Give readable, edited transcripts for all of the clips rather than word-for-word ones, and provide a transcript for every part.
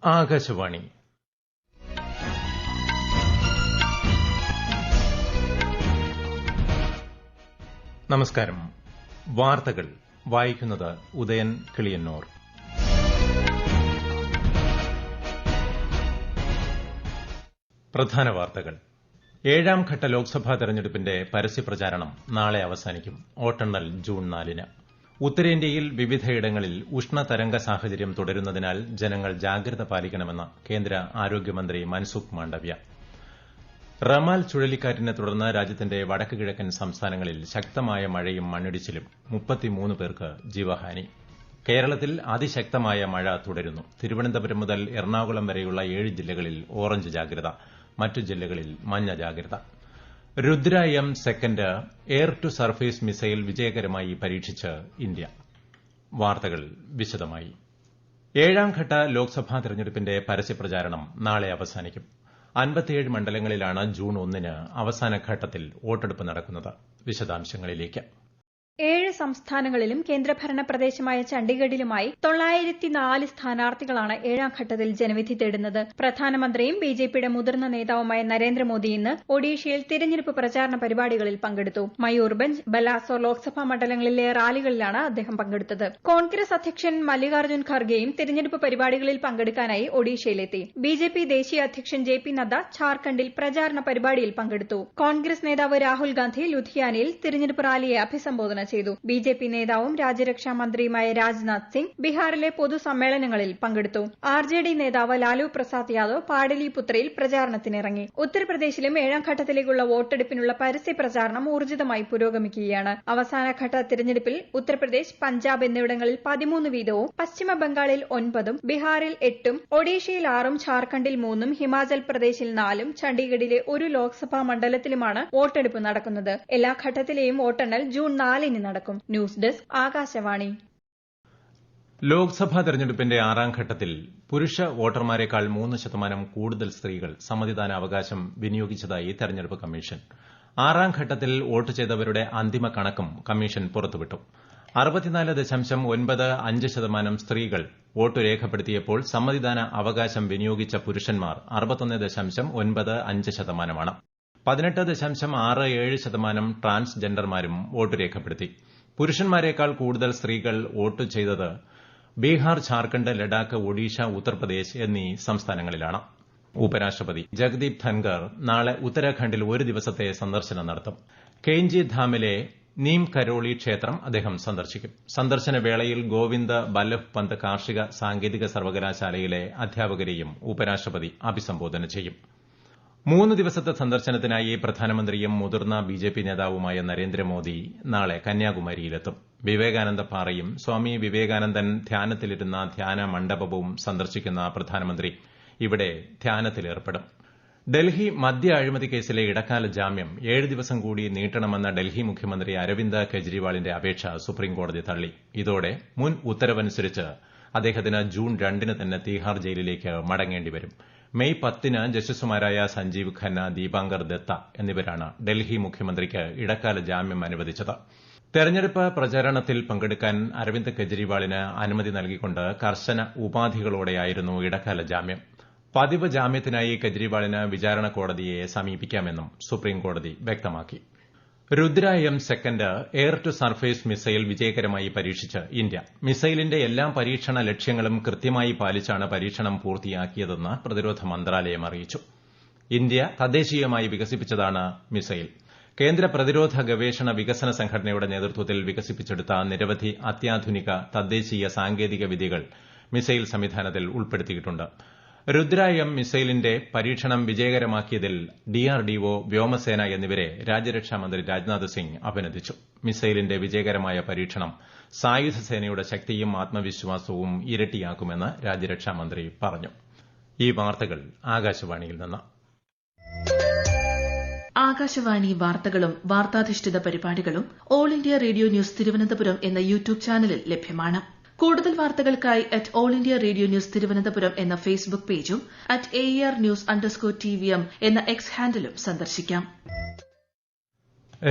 ആകാശവാണി. നമസ്കാരം. വാർത്തകൾ വായിക്കുന്നത് ഉദയൻ കിളിയന്നൂർ. പ്രധാന വാർത്തകൾ. 7ാം ഘട്ട ലോക്സഭാ തെരഞ്ഞെടുപ്പിന്റെ പരസ്യപ്രചാരണം നാളെ അവസാനിക്കും. വോട്ടെണ്ണൽ ജൂൺ 4-ന്. ഉത്തരേന്ത്യയിൽ വിവിധയിടങ്ങളിൽ ഉഷ്ണതരംഗ സാഹചര്യം തുടരുന്നതിനാൽ ജനങ്ങൾ ജാഗ്രത പാലിക്കണമെന്ന് കേന്ദ്ര ആരോഗ്യമന്ത്രി മൻസുഖ് മാണ്ഡവ്യ. റമാൽ ചുഴലിക്കാറ്റിനെ തുടർന്ന് രാജ്യത്തിന്റെ വടക്ക് കിഴക്കൻ സംസ്ഥാനങ്ങളിൽ ശക്തമായ മഴയും മണ്ണിടിച്ചിലും 33 പേർക്ക് ജീവഹാനി. കേരളത്തിൽ അതിശക്തമായ മഴ തുടരുന്നു. തിരുവനന്തപുരം മുതൽ എറണാകുളം വരെയുള്ള 7 ജില്ലകളിൽ ഓറഞ്ച് ജാഗ്രത, മറ്റു ജില്ലകളിൽ മഞ്ഞ ജാഗ്രത. Rudra M second air to surface missile വിജയകരമായി പരീക്ഷിച്ച് ഇന്ത്യ. വാർത്തകൾ വിശദമായി. 7ാം ഘട്ട ലോക്സഭാ തെരഞ്ഞെടുപ്പിന്റെ പരസ്യപ്രചാരണം നാളെ അവസാനിക്കും. 57 മണ്ഡലങ്ങളിലാണ് ജൂൺ 1-ന് അവസാന ഘട്ടത്തിൽ വോട്ടെടുപ്പ് നടക്കുന്നത്. വിശദാംശങ്ങളിലേക്ക്. 7 സംസ്ഥാനങ്ങളിലും കേന്ദ്രഭരണ പ്രദേശമായ ചണ്ഡീഗഡിലുമായി 904 സ്ഥാനാർത്ഥികളാണ് 7ാം ഘട്ടത്തിൽ ജനവിധി തേടുന്നത്. പ്രധാനമന്ത്രിയും ബിജെപിയുടെ മുതിർന്ന നേതാവുമായ നരേന്ദ്രമോദി ഇന്ന് ഒഡീഷയിൽ തിരഞ്ഞെടുപ്പ് പ്രചാരണ പരിപാടികളിൽ പങ്കെടുത്തു. മയൂർഭഞ്ച്, ബലാസോർ ലോക്സഭാ മണ്ഡലങ്ങളിലെ റാലികളിലാണ് അദ്ദേഹം പങ്കെടുത്തത്. കോൺഗ്രസ് അധ്യക്ഷൻ മല്ലികാർജ്ജുൻ ഖർഗെയും തിരഞ്ഞെടുപ്പ് പരിപാടികളിൽ പങ്കെടുക്കാനായി ഒഡീഷയിലെത്തി. ബിജെപി ദേശീയ അധ്യക്ഷൻ ജെ.പി. നദ്ദ ഝാർഖണ്ഡിൽ പ്രചാരണ പരിപാടിയിൽ പങ്കെടുത്തു. കോൺഗ്രസ് നേതാവ് രാഹുൽ ഗാന്ധി ലുധിയാനയിൽ തിരഞ്ഞെടുപ്പ് റാലിയെ അഭിസംബോധന ചെയ്തു. ബിജെപി നേതാവും രാജ്യരക്ഷാ മന്ത്രിയുമായ രാജ്നാഥ് സിംഗ് ബീഹാറിലെ പൊതുസമ്മേളനങ്ങളിൽ പങ്കെടുത്തു. ആർജെഡി നേതാവ് ലാലു പ്രസാദ് യാദവ് പാടലിപുത്രയിൽ പ്രചാരണത്തിനിറങ്ങി. ഉത്തർപ്രദേശിലും 7ാം ഘട്ടത്തിലേക്കുള്ള വോട്ടെടുപ്പിനുള്ള പരസ്യ പ്രചാരണം ഊർജിതമായി പുരോഗമിക്കുകയാണ്. അവസാനഘട്ട തിരഞ്ഞെടുപ്പിൽ ഉത്തർപ്രദേശ്, പഞ്ചാബ് എന്നിവിടങ്ങളിൽ 13 വീതവും, പശ്ചിമ ബംഗാളിൽ 9-ഉം, ബീഹാറിൽ 8-ഉം, ഒഡീഷയിൽ 6-ഉം, ഝാർഖണ്ഡിൽ 3-ഉം, ഹിമാചൽ പ്രദേശിൽ 4-ഉം, ചണ്ഡീഗഡിലെ 1 ലോക്സഭാ മണ്ഡലത്തിലുമാണ് വോട്ടെടുപ്പ് നടക്കുന്നത്. എല്ലാ ഘട്ടത്തിലെയും വോട്ടെണ്ണൽ ജൂൺ 4-ന് നടക്കും. News desk, Akashvani. ലോക്സഭാ തെരഞ്ഞെടുപ്പിന്റെ 6ാം ഘട്ടത്തിൽ പുരുഷ വോട്ടർമാരെക്കാൾ 3% കൂടുതൽ സ്ത്രീകൾ സമ്മതിദാനാവകാശം വിനിയോഗിച്ചതായി തെരഞ്ഞെടുപ്പ് കമ്മീഷൻ. 6ാം ഘട്ടത്തിൽ വോട്ട് ചെയ്തവരുടെ അന്തിമ കണക്കും കമ്മീഷൻ പുറത്തുവിട്ടു. 64.95% സ്ത്രീകൾ വോട്ട് രേഖപ്പെടുത്തിയപ്പോൾ സമ്മതിദാന അവകാശം വിനിയോഗിച്ച പുരുഷന്മാർ 61.95%. 18.67% ട്രാൻസ്ജെൻഡർമാരും വോട്ട് രേഖപ്പെടുത്തി. പുരുഷന്മാരെക്കാൾ കൂടുതൽ സ്ത്രീകൾ വോട്ട് ചെയ്തത് ബീഹാർ, ഝാർഖണ്ഡ്, ലഡാക്ക്, ഒഡീഷ, ഉത്തർപ്രദേശ് എന്നീ സംസ്ഥാനങ്ങളിലാണ്. ഉപരാഷ്ട്രപതി ജഗദീപ് ധൻകർ നാളെ ഉത്തരാഖണ്ഡിൽ 1 ദിവസത്തെ സന്ദർശനം നടത്തും. കെയ്ൻജി ധാമിലെ നീം കരോളി ക്ഷേത്രം അദ്ദേഹം സന്ദർശിക്കും. സന്ദർശന വേളയിൽ ഗോവിന്ദ് ബല്ലഭ് പന്ത് കാർഷിക സാങ്കേതിക സർവകലാശാലയിലെ അധ്യാപകരെയും ഉപരാഷ്ട്രപതി അഭിസംബോധന ചെയ്യും. 3 ദിവസത്തെ സന്ദർശനത്തിനായി പ്രധാനമന്ത്രിയും മുതിർന്ന ബിജെപി നേതാവുമായ നരേന്ദ്രമോദി നാളെ കന്യാകുമാരിയിലെത്തും. വിവേകാനന്ദ പാറയും സ്വാമി വിവേകാനന്ദൻ ധ്യാനത്തിലിരുന്ന ധ്യാന മണ്ഡപവും സന്ദർശിക്കുന്ന പ്രധാനമന്ത്രി ഇവിടെ ധ്യാനത്തിലേർപ്പെടും. ഡൽഹി മദ്യ അഴിമതി കേസിലെ ഇടക്കാല ജാമ്യം 7 ദിവസം കൂടി നീട്ടണമെന്ന ഡൽഹി മുഖ്യമന്ത്രി അരവിന്ദ് കെജ്രിവാളിന്റെ അപേക്ഷ സുപ്രീംകോടതി തള്ളി. ഇതോടെ മുൻ ഉത്തരവനുസരിച്ച് അദ്ദേഹത്തിന് ജൂൺ 2-ന് തന്നെ തീഹാർ ജയിലിലേക്ക് മടങ്ങേണ്ടിവരും. മെയ് 10-ന് ജസ്റ്റിസുമാരായ സഞ്ജീവ് ഖന്ന, ദീപാങ്കർ ദത്ത എന്നിവരാണ് ഡൽഹി മുഖ്യമന്ത്രിക്ക് ഇടക്കാല ജാമ്യം അനുവദിച്ചത്. തെരഞ്ഞെടുപ്പ് പ്രചാരണത്തിൽ പങ്കെടുക്കാൻ അരവിന്ദ് കെജ്രിവാളിന് അനുമതി നൽകിക്കൊണ്ട് കർശന ഉപാധികളോടെയായിരുന്നു ഇടക്കാല ജാമ്യം. പതിവ് ജാമ്യത്തിനായി കെജ്രിവാളിന് വിചാരണ കോടതിയെ സമീപിക്കാമെന്നും സുപ്രീംകോടതി വ്യക്തമാക്കി. Rudra M second air to surface missile വിജയകരമായി പരീക്ഷിച്ച് ഇന്ത്യ. മിസൈലിന്റെ എല്ലാ പരീക്ഷണ ലക്ഷ്യങ്ങളും കൃത്യമായി പാലിച്ചാണ് പരീക്ഷണം പൂർത്തിയാക്കിയതെന്ന് പ്രതിരോധ മന്ത്രാലയം അറിയിച്ചു. ഇന്ത്യ തദ്ദേശീയമായി വികസിപ്പിച്ചതാണ് മിസൈൽ. കേന്ദ്ര പ്രതിരോധ ഗവേഷണ വികസന സംഘടനയുടെ നേതൃത്വത്തിൽ വികസിപ്പിച്ചെടുത്ത നിരവധി അത്യാധുനിക തദ്ദേശീയ സാങ്കേതിക വിദ്യകൾ മിസൈൽ സംവിധാനത്തിൽ ഉൾപ്പെടുത്തിയിട്ടുണ്ട്. രുദ്ര എം മിസൈലിന്റെ പരീക്ഷണം വിജയകരമാക്കിയതിൽ ഡിആർഡിഒ, വ്യോമസേന എന്നിവരെ രാജ്യരക്ഷാമന്ത്രി രാജ്നാഥ് സിംഗ് അഭിനന്ദിച്ചു. മിസൈലിന്റെ വിജയകരമായ പരീക്ഷണം സായുധ സേനയുടെ ശക്തിയും ആത്മവിശ്വാസവും ഇരട്ടിയാക്കുമെന്ന് രാജ്യരക്ഷാമന്ത്രി പറഞ്ഞു. ഈ വാർത്തകൾ ആകാശവാണിയിൽ നിന്ന്. ആകാശവാണി വാർത്തകളും വാർത്താധിഷ്ഠിത പരിപാടികളും all India radio news Thiruvananthapuram എന്ന യൂട്യൂബ് ചാനലിൽ ലഭ്യമാണ്. കൂടുതൽ വാർത്തകൾക്കായി @all India radio news Thiruvananthapuram എന്ന ഫേസ്ബുക്ക് പേജും @AER_News_TVM എന്ന എക്സ് ഹാൻഡിലും സന്ദർശിക്കാം.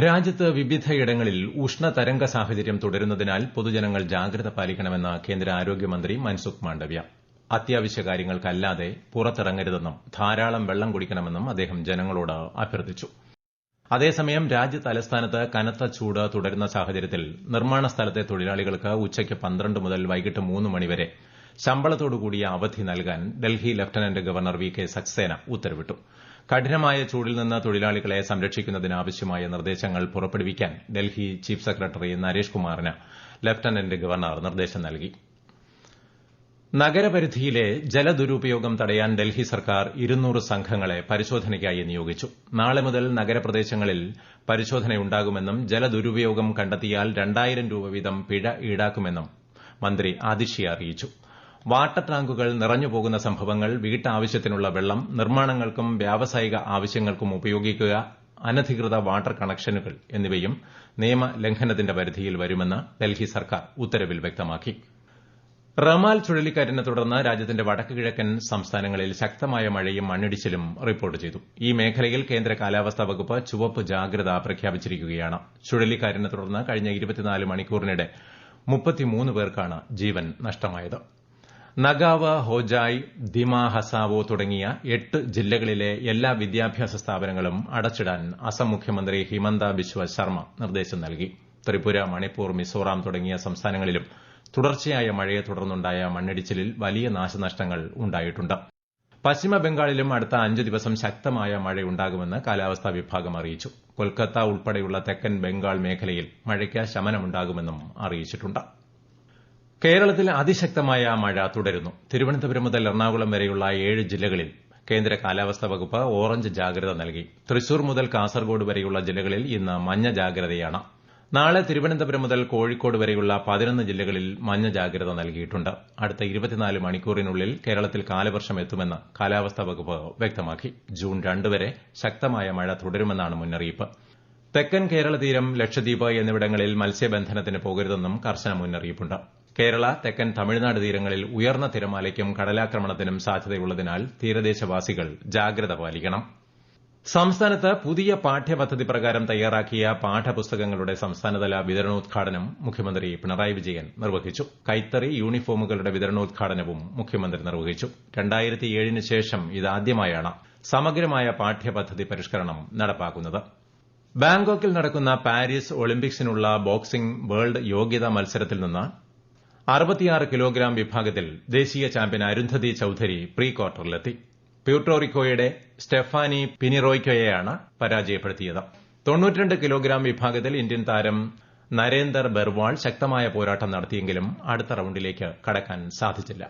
രാജ്യത്ത് വിവിധയിടങ്ങളിൽ ഉഷ്ണതരംഗ സാഹചര്യം തുടരുന്നതിനാൽ പൊതുജനങ്ങൾ ജാഗ്രത പാലിക്കണമെന്ന് കേന്ദ്ര ആരോഗ്യമന്ത്രി മൻസുഖ് മാണ്ഡവ്യ. അത്യാവശ്യ കാര്യങ്ങൾക്കല്ലാതെ പുറത്തിറങ്ങരുതെന്നും ധാരാളം വെള്ളം കുടിക്കണമെന്നും അദ്ദേഹം ജനങ്ങളോട് അഭ്യർത്ഥിച്ചു. അതേസമയം രാജ്യതലസ്ഥാനത്ത് കനത്ത ചൂട് തുടരുന്ന സാഹചര്യത്തിൽ നിർമ്മാണ സ്ഥലത്തെ തൊഴിലാളികൾക്ക് ഉച്ചയ്ക്ക് 12 മുതൽ വൈകിട്ട് 3 മണിവരെ ശമ്പളത്തോടുകൂടിയ അവധി നൽകാൻ Delhi lieutenant governor V K Saxena ഉത്തരവിട്ടു. കഠിനമായ ചൂടിൽ നിന്ന് തൊഴിലാളികളെ സംരക്ഷിക്കുന്നതിനാവശ്യമായ നിർദ്ദേശങ്ങൾ പുറപ്പെടുവിക്കാൻ ഡൽഹി ചീഫ് സെക്രട്ടറി നരേഷ് കുമാറിന് ലഫ്റ്റനന്റ് ഗവർണർ നിർദ്ദേശം നൽകി. നഗരപരിധിയിലെ ജലദുരുപയോഗം തടയാൻ ഡൽഹി സർക്കാർ 200 സംഘങ്ങളെ പരിശോധനയ്ക്കായി നിയോഗിച്ചു. നാളെ മുതൽ നഗരപ്രദേശങ്ങളിൽ പരിശോധനയുണ്ടാകുമെന്നും ജലദുരുപയോഗം കണ്ടെത്തിയാൽ 2000 രൂപ വീതം പിഴ ഈടാക്കുമെന്നും മന്ത്രി ആദിഷ്യ അറിയിച്ചു. വാട്ടർ ടാങ്കുകൾ നിറഞ്ഞുപോകുന്ന സംഭവങ്ങൾ, വീട്ടാവശ്യത്തിനുള്ള വെള്ളം, നിർമ്മാണങ്ങൾക്കും വ്യാവസായിക ആവശ്യങ്ങൾക്കും ഉപയോഗിക്കുക, അനധികൃത വാട്ടർ കണക്ഷനുകൾ എന്നിവയും നിയമലംഘനത്തിന്റെ പരിധിയിൽ വരുമെന്ന് ഡൽഹി സർക്കാർ ഉത്തരവിൽ വ്യക്തമാക്കി. റമാൽ ചുഴലിക്കാറ്റിനെ തുടർന്ന് രാജ്യത്തിന്റെ വടക്ക് കിഴക്കൻ സംസ്ഥാനങ്ങളിൽ ശക്തമായ മഴയും മണ്ണിടിച്ചിലും റിപ്പോർട്ട് ചെയ്തു. ഈ മേഖലയിൽ കേന്ദ്ര കാലാവസ്ഥാ വകുപ്പ് ചുവപ്പ് ജാഗ്രത പ്രഖ്യാപിച്ചിരിക്കുകയാണ്. ചുഴലിക്കാറ്റിനെ തുടർന്ന് കഴിഞ്ഞ 24 മണിക്കൂറിനിടെ 33 പേർക്കാണ് ജീവൻ നഷ്ടമായത്. നഗാവ്, ഹോജായ്, ദിമ ഹസാവോ തുടങ്ങിയ 8 ജില്ലകളിലെ എല്ലാ വിദ്യാഭ്യാസ സ്ഥാപനങ്ങളും അടച്ചിടാൻ അസം മുഖ്യമന്ത്രി ഹിമന്ത ബിശ്വ ശർമ്മ നിർദ്ദേശം നൽകി. ത്രിപുര, മണിപ്പൂർ, മിസോറാം തുടങ്ങിയ സംസ്ഥാനങ്ങളിലും തുടർച്ചയായ മഴയെ തുടർന്നുണ്ടായ മണ്ണിടിച്ചിലിൽ വലിയ നാശനഷ്ടങ്ങൾ ഉണ്ടായിട്ടുണ്ട്. പശ്ചിമ ബംഗാളിലും അടുത്ത 5 ദിവസം ശക്തമായ മഴയുണ്ടാകുമെന്ന് കാലാവസ്ഥാ വിഭാഗം അറിയിച്ചു. കൊൽക്കത്ത ഉൾപ്പെടെയുള്ള തെക്കൻ ബംഗാൾ മേഖലയിൽ മഴയ്ക്ക് ശമനമുണ്ടാകുമെന്നും അറിയിച്ചിട്ടുണ്ട്. കേരളത്തിൽ അതിശക്തമായ മഴ തുടരുന്നു. തിരുവനന്തപുരം മുതൽ എറണാകുളം വരെയുള്ള 7 ജില്ലകളിൽ കേന്ദ്ര കാലാവസ്ഥാ വകുപ്പ് ഓറഞ്ച് ജാഗ്രത നൽകി. തൃശൂർ മുതൽ കാസർഗോഡ് വരെയുള്ള ജില്ലകളിൽ ഇന്ന് മഞ്ഞ ജാഗ്രതയാണ്. നാളെ തിരുവനന്തപുരം മുതൽ കോഴിക്കോട് വരെയുള്ള 11 ജില്ലകളിൽ മഞ്ഞ ജാഗ്രത നൽകിയിട്ടുണ്ട്. അടുത്ത 24 മണിക്കൂറിനുള്ളിൽ കേരളത്തിൽ കാലവർഷം എത്തുമെന്ന് കാലാവസ്ഥാ വകുപ്പ് വ്യക്തമാക്കി. ജൂൺ 2 വരെ ശക്തമായ മഴ തുടരുമെന്നാണ് മുന്നറിയിപ്പ്. തെക്കൻ കേരള തീരം, ലക്ഷദ്വീപ് എന്നിവിടങ്ങളിൽ മത്സ്യബന്ധനത്തിന് പോകരുതെന്നും കർശന മുന്നറിയിപ്പുണ്ട്. കേരള, തെക്കൻ തമിഴ്നാട് തീരങ്ങളിൽ ഉയർന്ന തിരമാലയ്ക്കും കടലാക്രമണത്തിനും സാധ്യതയുള്ളതിനാൽ തീരദേശവാസികൾ ജാഗ്രത പാലിക്കണം. സംസ്ഥാനത്ത് പുതിയ പാഠ്യപദ്ധതി പ്രകാരം തയ്യാറാക്കിയ പാഠപുസ്തകങ്ങളുടെ സംസ്ഥാനതല വിതരണോദ്ഘാടനം മുഖ്യമന്ത്രി പിണറായി വിജയൻ നിർവഹിച്ചു. കൈത്തറി യൂണിഫോമുകളുടെ വിതരണോദ്ഘാടനവും മുഖ്യമന്ത്രി നിർവഹിച്ചു. 2007 ശേഷം ഇതാദ്യമായാണ് സമഗ്രമായ പാഠ്യപദ്ധതി പരിഷ്കരണം നടപ്പാക്കുന്നത്. ബാങ്കോക്കിൽ നടക്കുന്ന പാരീസ് ഒളിമ്പിക്സിനുള്ള ബോക്സിംഗ് വേൾഡ് യോഗ്യതാ മത്സരത്തിൽ നിന്ന് 66 കിലോഗ്രാം വിഭാഗത്തിൽ ദേശീയ ചാമ്പ്യൻ അരുന്ധതി ചൌധരി പ്രീ ക്വാർട്ടറിലെത്തി. പ്യൂർട്ടോറിക്കോയുടെ സ്റ്റെഫാനി പിനിറോയ്ക്കോയെയാണ് പരാജയപ്പെടുത്തിയത്. 92 കിലോഗ്രാം വിഭാഗത്തിൽ ഇന്ത്യൻ താരം നരേന്ദർ ബെർവാൾ ശക്തമായ പോരാട്ടം നടത്തിയെങ്കിലും അടുത്ത റൌണ്ടിലേക്ക് കടക്കാൻ സാധിച്ചില്ല.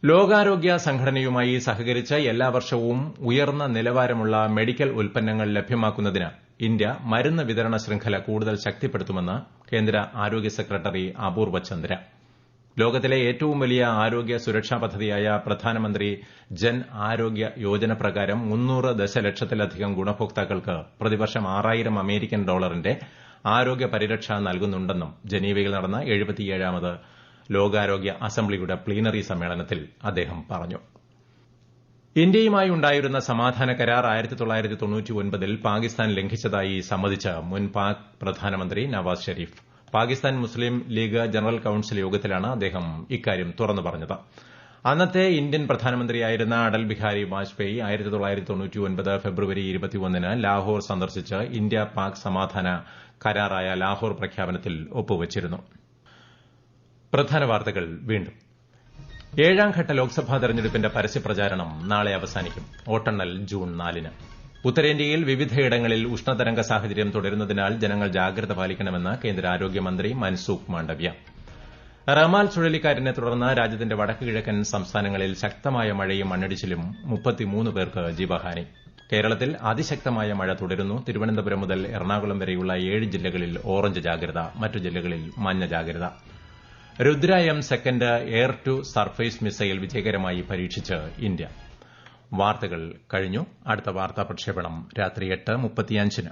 ലോകാരോഗ്യ സംഘടനയുമായി സഹകരിച്ച് എല്ലാ വർഷവും ഉയർന്ന നിലവാരമുള്ള മെഡിക്കൽ ഉൽപ്പന്നങ്ങൾ ലഭ്യമാക്കുന്നതിന് ഇന്ത്യ മരുന്ന് വിതരണ ശൃംഖല കൂടുതൽ ശക്തിപ്പെടുത്തുമെന്ന് കേന്ദ്ര ആരോഗ്യ സെക്രട്ടറി അപൂർവ ചന്ദ്ര. ലോകത്തിലെ ഏറ്റവും വലിയ ആരോഗ്യ സുരക്ഷാ പദ്ധതിയായ പ്രധാനമന്ത്രി ജൻ ആരോഗ്യ യോജന പ്രകാരം 300 ദശലക്ഷത്തിലധികം ഗുണഭോക്താക്കൾക്ക് പ്രതിവർഷം $6000 അമേരിക്കൻ ആരോഗ്യ പരിരക്ഷ നൽകുന്നുണ്ടെന്നും ജനീവയിൽ നടന്ന 77ാമത് ലോകാരോഗ്യ അസംബ്ലിയുടെ പ്ലീനറി സമ്മേളനത്തിൽ അദ്ദേഹം പറഞ്ഞു. ഇന്ത്യയുമായി ഉണ്ടായിരുന്ന സമാധാന കരാർ 1999ൽ പാകിസ്ഥാൻ ലംഘിച്ചതായി സമ്മതിച്ച് മുൻ പാക് പ്രധാനമന്ത്രി നവാസ് ഷെരീഫ്. പാകിസ്ഥാൻ മുസ്ലിം ലീഗ് ജനറൽ കൌൺസിൽ യോഗത്തിലാണ് അദ്ദേഹം ഇക്കാര്യം തുറന്നു പറഞ്ഞത്. അന്നത്തെ ഇന്ത്യൻ പ്രധാനമന്ത്രിയായിരുന്ന അടൽ ബിഹാരി വാജ്പേയി 1999 ഫെബ്രുവരി 21-ന് ലാഹോർ സന്ദർശിച്ച് ഇന്ത്യ പാക് സമാധാന കരാറായ ലാഹോർ പ്രഖ്യാപനത്തിൽ ഒപ്പുവച്ചിരുന്നു. പ്രധാന വാർത്തകൾ വീണ്ടും. 7ാംഘട്ട ലോക്സഭാ തെരഞ്ഞെടുപ്പിന്റെ പരസ്യപ്രചാരണം നാളെ അവസാനിക്കും. വോട്ടെണ്ണൽ ജൂൺ 4-ന്. ഉത്തരേന്ത്യയിൽ വിവിധയിടങ്ങളിൽ ഉഷ്ണതരംഗ സാഹചര്യം തുടരുന്നതിനാൽ ജനങ്ങൾ ജാഗ്രത പാലിക്കണമെന്ന് കേന്ദ്ര ആരോഗ്യമന്ത്രി മൻസുഖ് മാണ്ഡവ്യ. റമാൽ ചുഴലിക്കാറ്റിനെ തുടർന്ന് രാജ്യത്തിന്റെ വടക്ക് കിഴക്കൻ സംസ്ഥാനങ്ങളിൽ ശക്തമായ മഴയും മണ്ണിടിച്ചിലും 33 പേർക്ക് ജീവഹാനി. കേരളത്തിൽ അതിശക്തമായ മഴ തുടരുന്നു. തിരുവനന്തപുരം മുതൽ എറണാകുളം വരെയുള്ള 7 ജില്ലകളിൽ ഓറഞ്ച് ജാഗ്രത, മറ്റു ജില്ലകളിൽ മഞ്ഞ ജാഗ്രത. Rudra M second air to surface missile വിജയകരമായി പരീക്ഷിച്ച് ഇന്ത്യ. വാർത്തകൾ കഴിഞ്ഞു. അടുത്ത വാർത്താ പ്രക്ഷേപണം രാത്രി 8:35-ന്.